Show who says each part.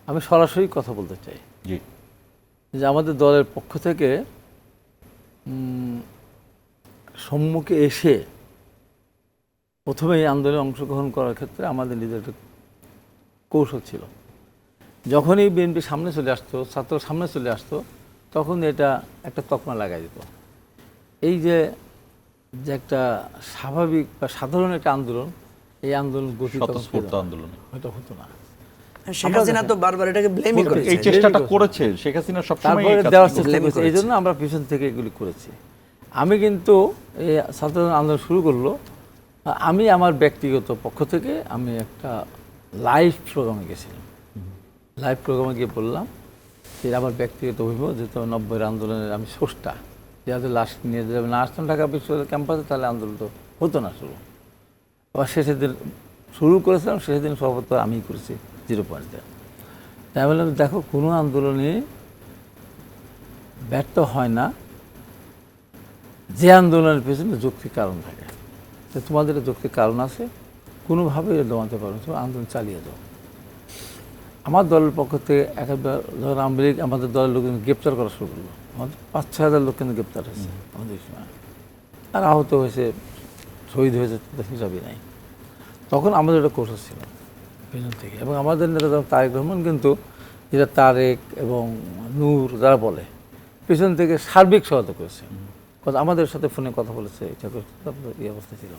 Speaker 1: আমি সরাসরি কথা বলতে চাই
Speaker 2: জি
Speaker 1: যে আমাদের দলের পক্ষ থেকে সম্মুখে এসে প্রথমে এই আন্দোলনে অংশগ্রহণ করার ক্ষেত্রে আমাদের নিজের একটা কৌশল ছিল। যখনই বিএনপি সামনে চলে আসতো, ছাত্র সামনে চলে আসতো, তখন এটা একটা তকমা লাগাই দিত। এই যে যে একটা স্বাভাবিক বা সাধারণ একটা আন্দোলন, এই আন্দোলন গতি
Speaker 2: স্বতঃস্ফূর্ত আন্দোলন
Speaker 1: হয়তো হতো না।
Speaker 3: শেখ হাসিনা তো বারবার এটাকে ব্লেমই করেছে।
Speaker 2: এই চেষ্টাটা করেছে শেখ হাসিনা সবসময়
Speaker 1: তারপরে দেওয়ার চেষ্টা করেছে, এই জন্য আমরা পিছন থেকে এগুলি করেছি। আমি কিন্তু এই ছাত্র আন্দোলন শুরু করলো, আমি আমার ব্যক্তিগত পক্ষ থেকে আমি একটা লাইভ প্রোগ্রামে গেছিলাম। লাইভ প্রোগ্রামে গিয়ে বললাম যে আমার ব্যক্তিগত অভিমত, যেহেতু 90-এর আন্দোলনের আমি স্রষ্টা, যেহেতু লাশ নিয়ে যাবে না আসতাম ঢাকা বিশ্ববিদ্যালয় ক্যাম্পাসে, তাহলে আন্দোলন তো হতো না শুরু। আবার শেষের দিন শুরু করেছিলাম, শেষের দিন সভাপতি আমিই করেছি 0 পয়েন্টে। তাই বললাম, দেখো কোনো আন্দোলনে ব্যর্থ হয় না যে আন্দোলনের পেছনে যৌক্তিক কারণ থাকে। তো তোমাদের যৌক্তিক কারণ আছে, কোনোভাবে এটা দমাতে পারো, তুমি আন্দোলন চালিয়ে দাও। আমার দলের পক্ষ থেকে একবার ধর আওয়ামী লীগ আমাদের দলের লোকজন গ্রেপ্তার করা শুরু করলো, আমাদের 5-6 হাজার লোক কিন্তু গ্রেপ্তার হয়েছে আমাদের সময়, আর আহত হয়েছে, শহীদ হয়েছে, তাদের হিসাবই নাই। তখন আমাদের একটা কৌশল ছিল পেছন থেকে, এবং আমাদের নেতা যেমন তারেক রহমান কিন্তু, যেটা তারেক এবং নূর যারা বলে, পেছন থেকে সার্বিক সহায়তা করেছে। আমাদের সাথে ফোনে কথা বলেছে, এটা এই অবস্থা ছিল।